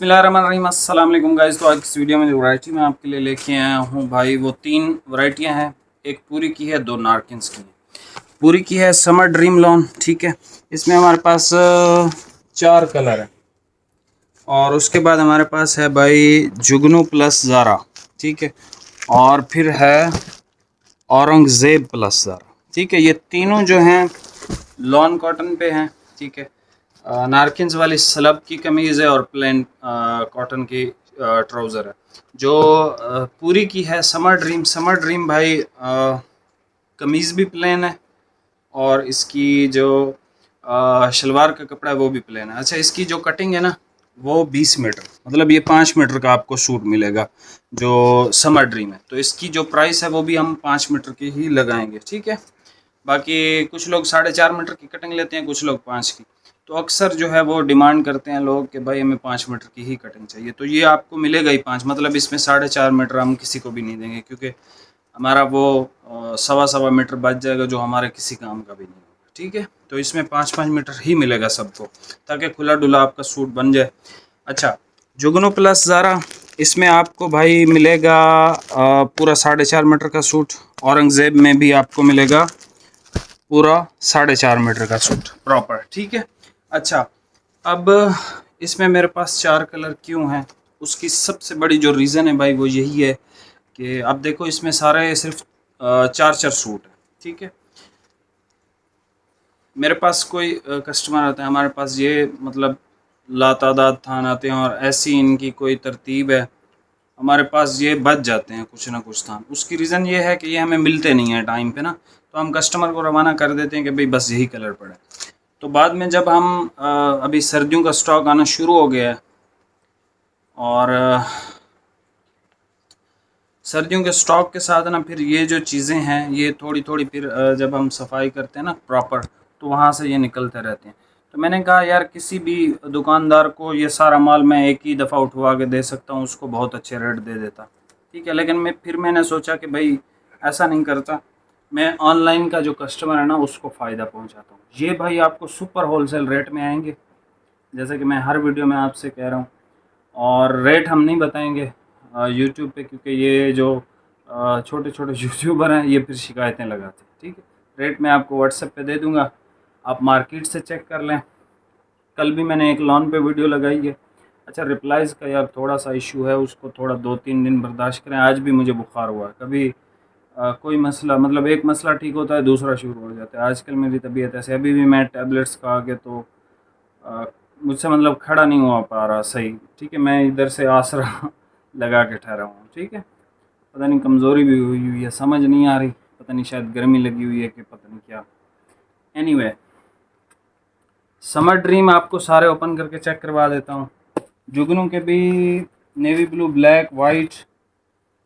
बिस्मिल्लाहिर्रहमानिर्रहीम अस्सलाम वालेकुम गाइस। तो आज इस वीडियो में जो वैरायटी मैं आपके लिए लेके आया हूँ भाई, वो 3 वैरायटियाँ हैं। एक पूरी की है, 2 नारकिन्स की है। पूरी की है समर ड्रीम लॉन, ठीक है। इसमें हमारे पास 4 कलर है। और उसके बाद हमारे पास है भाई जुगनू प्लस ज़ारा, ठीक है। और फिर है औरंगज़ेब प्लस ज़ारा, ठीक है। ये तीनों जो हैं लॉन कॉटन पे हैं, ठीक है। नारकिन्स वाली स्लब की कमीज़ है और प्लेन कॉटन की ट्राउज़र है। जो पूरी की है समर ड्रीम भाई, कमीज़ भी प्लेन है और इसकी जो शलवार का कपड़ा है वो भी प्लेन है। अच्छा, इसकी जो कटिंग है ना वो 20 मीटर, मतलब ये 5 मीटर का आपको सूट मिलेगा जो समर ड्रीम है। तो इसकी जो प्राइस है वो भी हम 5 मीटर की ही लगाएंगे, ठीक है। बाकी कुछ लोग 4.5 मीटर की कटिंग लेते हैं, कुछ लोग 5 की। तो अक्सर जो है वो डिमांड करते हैं लोग कि भाई हमें 5 मीटर की ही कटिंग चाहिए। तो ये आपको मिलेगा ही 5, मतलब इसमें 4.5 मीटर हम किसी को भी नहीं देंगे, क्योंकि हमारा वो 1.25 मीटर बच जाएगा जो हमारे किसी काम का भी नहीं होगा, ठीक है। तो इसमें 5-5 मीटर ही मिलेगा सबको, ताकि खुला डुला आपका सूट बन जाए। अच्छा, जुगनू प्लस ज़ारा, इसमें आपको भाई मिलेगा पूरा 4.5 मीटर का सूट। औरंगज़ेब में भी आपको मिलेगा पूरा 4.5 मीटर का सूट प्रॉपर, ठीक है। अच्छा, अब इसमें मेरे पास 4 कलर क्यों हैं, उसकी सबसे बड़ी जो रीज़न है भाई वो यही है कि अब देखो इसमें सारे सिर्फ 4-4 सूट है, ठीक है। मेरे पास कोई कस्टमर आता है हमारे पास, ये मतलब लातादाद थान आते हैं और ऐसी इनकी कोई तरतीब है, हमारे पास ये बच जाते हैं कुछ ना कुछ थान। उसकी रीज़न ये है कि ये हमें मिलते नहीं हैं टाइम पे ना, तो हम कस्टमर को रवाना कर देते हैं कि भाई बस यही कलर पड़े। तो बाद में जब हम अभी सर्दियों का स्टॉक आना शुरू हो गया है और सर्दियों के स्टॉक के साथ ना फिर ये जो चीज़ें हैं ये थोड़ी थोड़ी फिर जब हम सफाई करते हैं ना प्रॉपर, तो वहाँ से ये निकलते रहते हैं। तो मैंने कहा यार किसी भी दुकानदार को ये सारा माल मैं एक ही दफ़ा उठवा के दे सकता हूँ, उसको बहुत अच्छे रेट दे देता, ठीक है। लेकिन मैंने सोचा कि भाई ऐसा नहीं करता, मैं ऑनलाइन का जो कस्टमर है ना उसको फ़ायदा पहुँचाता हूँ। ये भाई आपको सुपर होलसेल रेट में आएंगे, जैसे कि मैं हर वीडियो में आपसे कह रहा हूँ। और रेट हम नहीं बताएंगे यूट्यूब पे, क्योंकि ये जो छोटे छोटे यूट्यूबर हैं ये फिर शिकायतें लगाते हैं, ठीक है। रेट मैं आपको व्हाट्सएप पे दे दूंगा, आप मार्केट से चेक कर लें। कल भी मैंने एक लॉन पे वीडियो लगाई है। अच्छा, रिप्लाइज़ का यार थोड़ा सा इशू है, उसको थोड़ा 2-3 दिन बर्दाश्त करें। आज भी मुझे बुखार हुआ है, कभी कोई मसला, मतलब एक मसला ठीक होता है दूसरा शुरू हो जाता है। आजकल मेरी तबीयत ऐसे, अभी भी मैं टैबलेट्स खा के तो अ, मुझसे मतलब खड़ा नहीं हुआ पा रहा सही, ठीक है। मैं इधर से आसरा लगा के ठहरा हूँ, ठीक है। पता नहीं कमज़ोरी भी हुई हुई है, समझ नहीं आ रही, पता नहीं शायद गर्मी लगी हुई है कि पता नहीं क्या। एनीवे, समर ड्रीम आपको सारे ओपन करके चेक करवा देता हूँ। जुगनू के भी नेवी ब्लू, ब्लैक, वाइट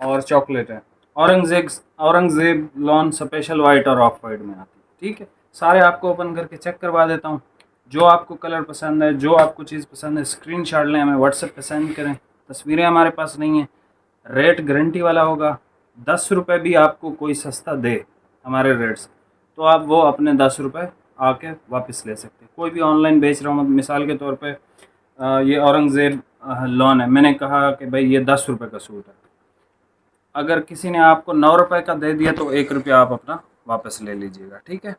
और चॉकलेट है। औरंगज़ेब लॉन स्पेशल वाइट और ऑफ वाइट में आती है, ठीक है। सारे आपको ओपन करके चेक करवा देता हूँ। जो आपको कलर पसंद है, जो आपको चीज़ पसंद है, स्क्रीनशॉट लें, हमें व्हाट्सएप पे सेंड करें। तस्वीरें हमारे पास नहीं हैं। रेट गारंटी वाला होगा। 10 रुपये भी आपको कोई सस्ता दे हमारे रेट से, तो आप वो अपने 10 रुपये आके वापस ले सकते हैं। कोई भी ऑनलाइन बेच रहा हूँ, मिसाल के तौर पे ये औरंगज़ेब लॉन है, मैंने कहा कि भाई ये 10 रुपये का सूट है। अगर किसी ने आपको 9 रुपये का दे दिया तो 1 रुपया आप अपना वापस ले लीजिएगा, ठीक है।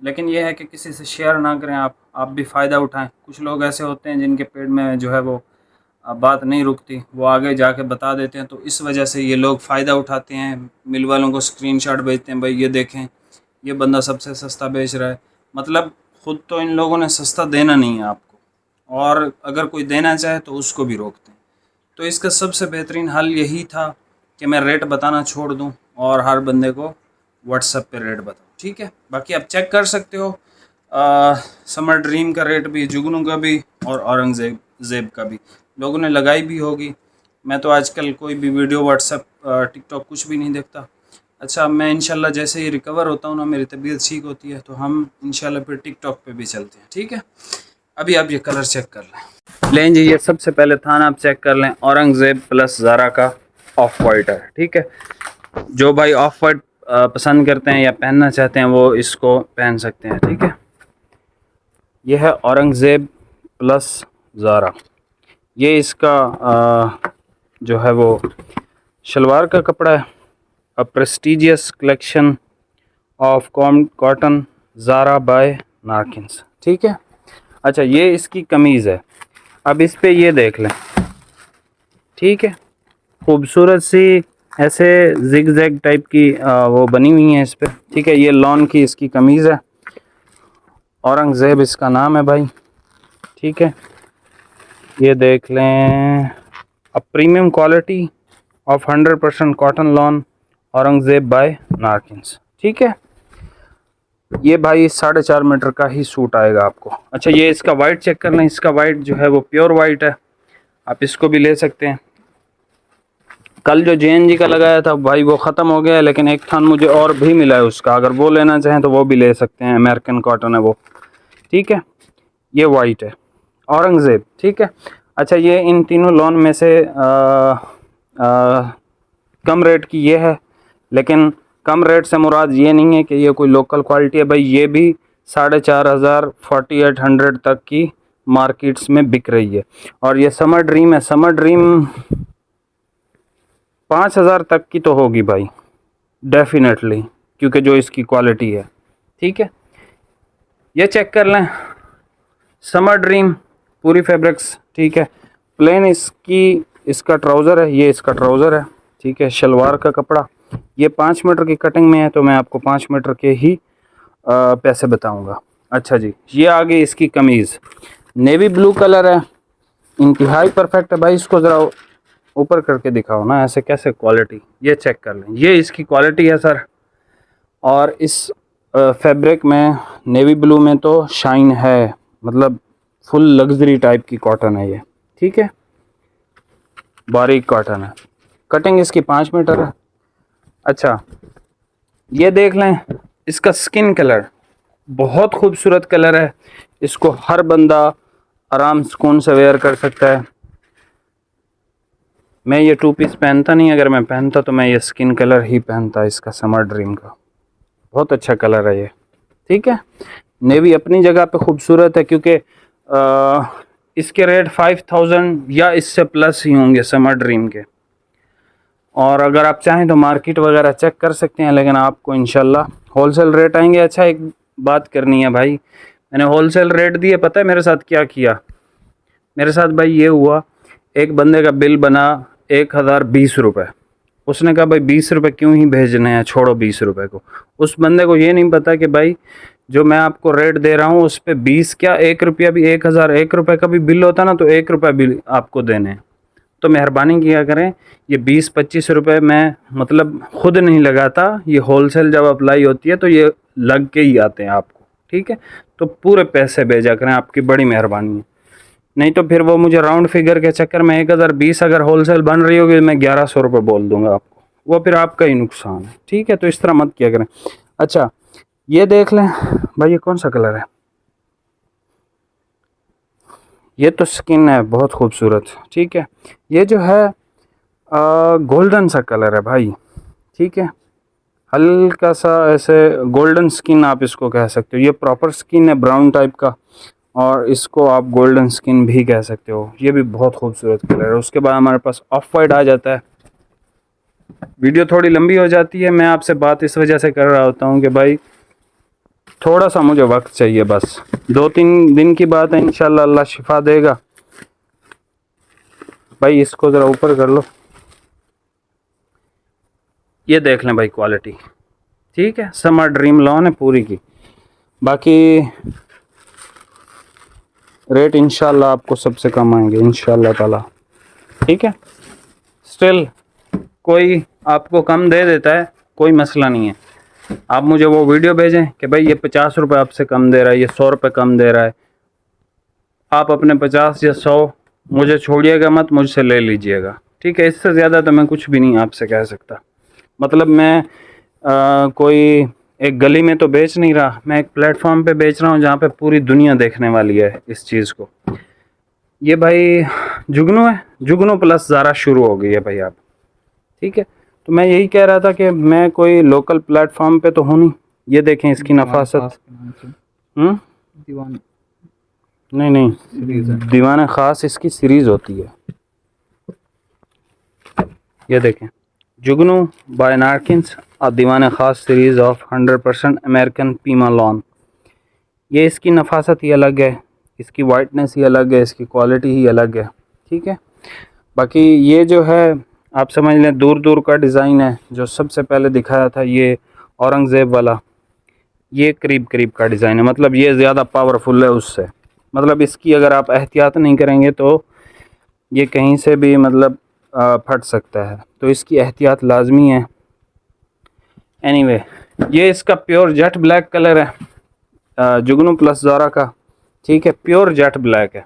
लेकिन यह है कि किसी से शेयर ना करें, आप भी फ़ायदा उठाएं। कुछ लोग ऐसे होते हैं जिनके पेट में जो है वो बात नहीं रुकती, वो आगे जाके बता देते हैं, तो इस वजह से ये लोग फ़ायदा उठाते हैं। मिल वालों को स्क्रीनशॉट भेजते हैं, भाई ये देखें ये बंदा सबसे सस्ता बेच रहा है। मतलब ख़ुद तो इन लोगों ने सस्ता देना नहीं है आपको, और अगर कोई देना चाहे तो उसको भी रोकते हैं। तो इसका सबसे बेहतरीन हल यही था कि मैं रेट बताना छोड़ दूं और हर बंदे को व्हाट्सएप पे रेट बताऊं, ठीक है। बाकी आप चेक कर सकते हो समर ड्रीम का रेट भी, जुगनू का भी और औरंगज़ेब का भी लोगों ने लगाई भी होगी। मैं तो आजकल कोई भी वीडियो व्हाट्सएप टिकटॉक कुछ भी नहीं देखता। अच्छा, मैं इंशाल्लाह जैसे ही रिकवर होता हूँ ना, मेरी तबीयत ठीक होती है, तो हम इंशाल्लाह फिर टिकटॉक पे भी चलते हैं, ठीक है। अभी आप ये कलर चेक कर लें जी। ये सबसे पहले थाना आप चेक कर लें, औरंगज़ेब प्लस ज़ारा का ऑफ वाइट है, ठीक है। जो भाई ऑफ वाइट पसंद करते हैं या पहनना चाहते हैं वो इसको पहन सकते हैं, ठीक है। यह है औरंगज़ेब प्लस ज़ारा। ये इसका जो है वो शलवार का कपड़ा है, a prestigious collection of cotton Zara by Narkins, ठीक है। अच्छा, ये इसकी कमीज़ है। अब इस पे ये देख लें, ठीक है, खूबसूरत सी ऐसे जिग जैग टाइप की वो बनी हुई है इस पे, ठीक है। ये लॉन की इसकी कमीज़ है, औरंगज़ेब इसका नाम है भाई, ठीक है। ये देख लें, a premium quality of 100% cotton lawn Aurangzeb by Narkins, ठीक है। ये भाई 4.5 मीटर का ही सूट आएगा आपको। अच्छा, ये इसका वाइट चेक कर लें, इसका वाइट जो है वो प्योर वाइट है, आप इसको भी ले सकते हैं। कल जो JNG का लगाया था भाई वो ख़त्म हो गया है, लेकिन एक थान मुझे और भी मिला है उसका, अगर वो लेना चाहें तो वो भी ले सकते हैं, अमेरिकन कॉटन है वो, ठीक है। ये वाइट है औरंगज़ेब, ठीक है। अच्छा, ये इन तीनों लॉन में से कम रेट की ये है, लेकिन कम रेट से मुराद ये नहीं है कि ये कोई लोकल क्वालिटी है भाई, ये भी 4,500 4800 तक की मार्केट्स में बिक रही है। और ये समर ड्रीम है, समर ड्रीम 5,000 तक की तो होगी भाई डेफिनेटली, क्योंकि जो इसकी क्वालिटी है, ठीक है। ये चेक कर लें, समर ड्रीम पूरी फैब्रिक्स, ठीक है। प्लेन इसका ट्राउज़र है, ये इसका ट्राउज़र है, ठीक है। शलवार का कपड़ा ये 5 मीटर की कटिंग में है, तो मैं आपको 5 मीटर के ही पैसे बताऊंगा। अच्छा जी, ये आ गई इसकी कमीज़, नेवी ब्लू कलर है, इंतहाई परफेक्ट है भाई। इसको ज़रा ऊपर करके दिखाओ ना, ऐसे कैसे क्वालिटी, ये चेक कर लें, ये इसकी क्वालिटी है सर। और इस फैब्रिक में नेवी ब्लू में तो शाइन है, मतलब फुल लग्जरी टाइप की कॉटन है ये, ठीक है, बारीक कॉटन है। कटिंग इसकी 5 मीटर है। अच्छा, ये देख लें, इसका स्किन कलर बहुत खूबसूरत कलर है, इसको हर बंदा आराम सुकून से वेयर कर सकता है। मैं ये 2 पीस पहनता नहीं, अगर मैं पहनता तो मैं ये स्किन कलर ही पहनता, इसका समर ड्रीम का बहुत अच्छा कलर है ये, ठीक है। नेवी अपनी जगह पे खूबसूरत है, क्योंकि इसके रेट 5000 या इससे प्लस ही होंगे समर ड्रीम के। और अगर आप चाहें तो मार्केट वगैरह चेक कर सकते हैं, लेकिन आपको इंशाल्लाह होलसेल रेट आएंगे। अच्छा, एक बात करनी है भाई, मैंने होलसेल रेट दिए, पता है मेरे साथ क्या किया? मेरे साथ भाई ये हुआ, एक बंदे का बिल बना 1020 रुपये। उसने कहा भाई 20 रुपये क्यों ही भेजने हैं, छोड़ो 20 रुपये को। उस बंदे को ये नहीं पता कि भाई जो मैं आपको रेट दे रहा हूँ उस पर 20 क्या 1 रुपया भी, 1001 रुपये का भी बिल होता ना तो 1 रुपया बिल आपको देने हैं। तो मेहरबानी किया करें, ये 20-25 रुपये मैं मतलब खुद नहीं लगाता, ये होलसेल जब अप्लाई होती है तो ये लग के ही आते हैं आपको, ठीक है। तो पूरे पैसे भेजा करें, आपकी बड़ी मेहरबानी है। नहीं तो फिर वो मुझे राउंड फिगर के चक्कर में 1020 अगर होलसेल बन रही होगी मैं 1100 रुपये बोल दूंगा आपको, वो फिर आपका ही नुकसान है, ठीक है। तो इस तरह मत किया करें। अच्छा, ये देख लें भाई, ये कौन सा कलर है? ये तो स्किन है बहुत खूबसूरत, ठीक है। ये जो है गोल्डन सा कलर है भाई, ठीक है, हल्का सा ऐसे गोल्डन स्किन आप इसको कह सकते हो। ये प्रॉपर स्किन है ब्राउन टाइप का, और इसको आप गोल्डन स्किन भी कह सकते हो। ये भी बहुत खूबसूरत कलर है। उसके बाद हमारे पास ऑफ वाइट आ जाता है। वीडियो थोड़ी लंबी हो जाती है, मैं आपसे बात इस वजह से कर रहा होता हूँ कि भाई थोड़ा सा मुझे वक्त चाहिए, बस 2-3 दिन की बात है, इंशाल्लाह अल्लाह शिफा देगा। भाई इसको ज़रा ऊपर कर लो, ये देख लें भाई क्वालिटी, ठीक है। समर ड्रीम लॉन है पूरी की। बाकी रेट इंशाल्लाह आपको सबसे कम आएंगे इंशाल्लाह ताला, ठीक है। स्टिल कोई आपको कम दे देता है, कोई मसला नहीं है। आप मुझे वो वीडियो भेजें कि भाई ये 50 रुपये आपसे कम दे रहा है, ये 100 रुपये कम दे रहा है, आप अपने 50 या 100 मुझे छोड़िएगा मत, मुझसे ले लीजिएगा, ठीक है। इससे ज़्यादा तो मैं कुछ भी नहीं आपसे कह सकता। मतलब मैं कोई एक गली में तो बेच नहीं रहा, मैं एक प्लेटफॉर्म पे बेच रहा हूँ जहाँ पे पूरी दुनिया देखने वाली है इस चीज़ को। ये भाई जुगनू है, जुगनू प्लस ज़ारा शुरू हो गई है भाई आप, ठीक है। तो मैं यही कह रहा था कि मैं कोई लोकल प्लेटफॉर्म पे तो हूँ नहीं। ये देखें इसकी नफासत, नहीं नहीं, सीरीज है, दीवाने ख़ास इसकी सीरीज़ होती है। ये देखें, जुगनू बाय नारकिन्स और दीवाने ख़ास series of 100% American Pima lawn. ये इसकी नफासत ही अलग है, इसकी वाइटनेस ही अलग है, इसकी क्वालिटी ही अलग है, ठीक है। बाकी ये जो है आप समझ लें दूर दूर का डिज़ाइन है। जो सबसे पहले दिखाया था ये औरंगज़ेब वाला, ये करीब करीब का डिज़ाइन है, मतलब ये ज़्यादा पावरफुल है उससे। मतलब इसकी अगर आप एहतियात नहीं करेंगे तो ये कहीं से भी मतलब फट सकता है, तो इसकी एहतियात लाजमी है। एनीवे, ये इसका प्योर जेट ब्लैक कलर है, जुगनू प्लस ज़ारा का, ठीक है, प्योर जेट ब्लैक है।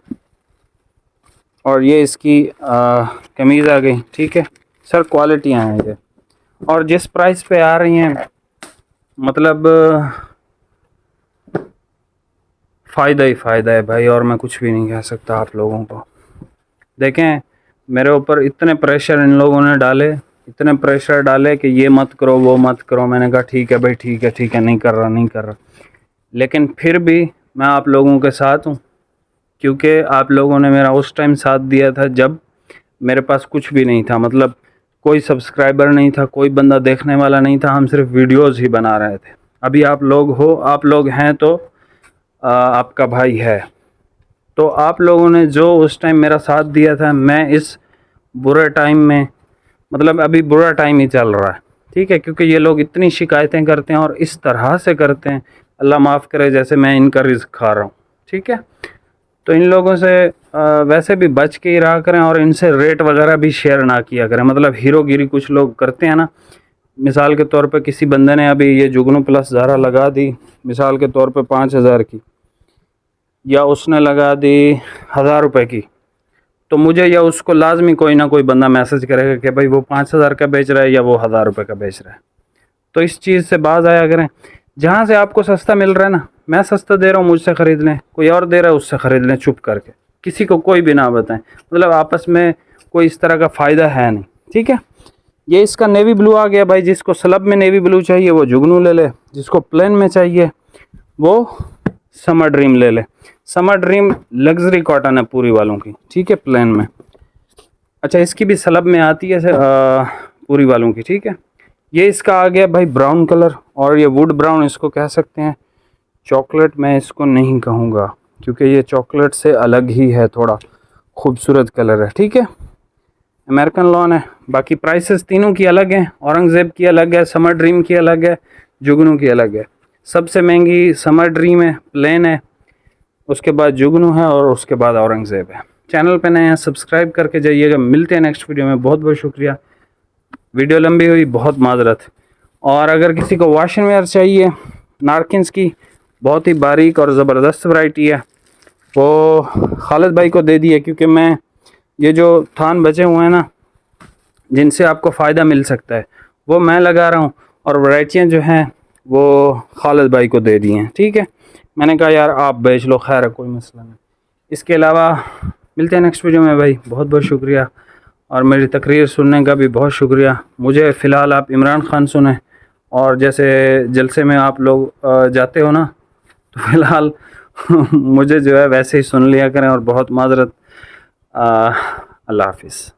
और ये इसकी कमीज़ आ गई, ठीक है सर, क्वालिटियाँ हैं ये। और जिस प्राइस पे आ रही हैं मतलब फ़ायदा ही फ़ायदा है भाई, और मैं कुछ भी नहीं कह सकता आप लोगों को। देखें, मेरे ऊपर इतने प्रेशर इन लोगों ने डाले, इतने प्रेशर डाले कि ये मत करो वो मत करो। मैंने कहा ठीक है भाई, ठीक है नहीं कर रहा, लेकिन फिर भी मैं आप लोगों के साथ हूँ, क्योंकि आप लोगों ने मेरा उस टाइम साथ दिया था जब मेरे पास कुछ भी नहीं था, मतलब कोई सब्सक्राइबर नहीं था, कोई बंदा देखने वाला नहीं था, हम सिर्फ वीडियोस ही बना रहे थे। अभी आप लोग हो, आप लोग हैं तो आपका भाई है। तो आप लोगों ने जो उस टाइम मेरा साथ दिया था, मैं इस बुरे टाइम में, मतलब अभी बुरा टाइम ही चल रहा है, ठीक है, क्योंकि ये लोग इतनी शिकायतें करते हैं और इस तरह से करते हैं, अल्लाह माफ़ करे, जैसे मैं इनका रिज़्क खा रहा हूँ, ठीक है। तो इन लोगों से वैसे भी बच के ही रहा करें, और इनसे रेट वगैरह भी शेयर ना किया करें। मतलब हीरोगिरी कुछ लोग करते हैं ना, मिसाल के तौर पे किसी बंदे ने अभी ये जुगनू प्लस ज़ारा लगा दी, मिसाल के तौर पे 5,000 की, या उसने लगा दी 1,000 रुपये की, तो मुझे या उसको लाजमी कोई ना कोई बंदा मैसेज करेगा कि भाई वो 5,000 का बेच रहा है या वो 1,000 रुपये का बेच रहा है। तो इस चीज़ से बाज आया करें। जहाँ से आपको सस्ता मिल रहा है ना, मैं सस्ता दे रहा हूँ, मुझसे ख़रीद लें, कोई और दे रहा है उससे ख़रीद लें चुप करके, किसी को कोई भी ना बताएं। मतलब आपस में कोई इस तरह का फ़ायदा है नहीं, ठीक है। ये इसका नेवी ब्लू आ गया भाई, जिसको स्लब में नेवी ब्लू चाहिए वो जुगनू ले ले, जिसको प्लेन में चाहिए वो समर ड्रीम ले ले। समर ड्रीम लग्जरी कॉटन है पूरी वालों की, ठीक है, प्लेन में। अच्छा, इसकी भी स्लब में आती है पूरी वालों की, ठीक है। ये इसका आ गया भाई ब्राउन कलर, और ये वुड ब्राउन इसको कह सकते हैं। चॉकलेट मैं इसको नहीं कहूँगा, क्योंकि ये चॉकलेट से अलग ही है, थोड़ा खूबसूरत कलर है, ठीक है। अमेरिकन लॉन है। बाकी प्राइसेस तीनों की अलग हैं, औरंगज़ेब की अलग है, समर ड्रीम की अलग है, जुगनू की अलग है। सबसे महंगी समर ड्रीम है, प्लेन है, उसके बाद जुगनू है, और उसके बाद औरंगज़ेब है। चैनल पे नए हैं, सब्सक्राइब करके जाइएगा। मिलते हैं नेक्स्ट वीडियो में, बहुत बहुत शुक्रिया। वीडियो लंबी हुई, बहुत माजरत। और अगर किसी को वॉशिंग वेयर चाहिए नारकिन्स की, बहुत ही बारीक और ज़बरदस्त वैरायटी है, वो खालिद भाई को दे दी है, क्योंकि मैं ये जो थान बचे हुए हैं ना जिनसे आपको फ़ायदा मिल सकता है वो मैं लगा रहा हूँ, और वैरायटियाँ जो हैं वो खालिद भाई को दे दी हैं, ठीक है। मैंने कहा यार आप बेच लो, खैर है, कोई मसला नहीं। इसके अलावा मिलते हैं नेक्स्ट वीडियो में भाई, बहुत बहुत शुक्रिया, और मेरी तकरीर सुनने का भी बहुत शुक्रिया। मुझे फ़िलहाल आप इमरान ख़ान सुने, और जैसे जलसे में आप लोग जाते हो ना, तो फ़िलहाल मुझे जो है वैसे ही सुन लिया करें, और बहुत माजरत। अल्लाह हाफिज़।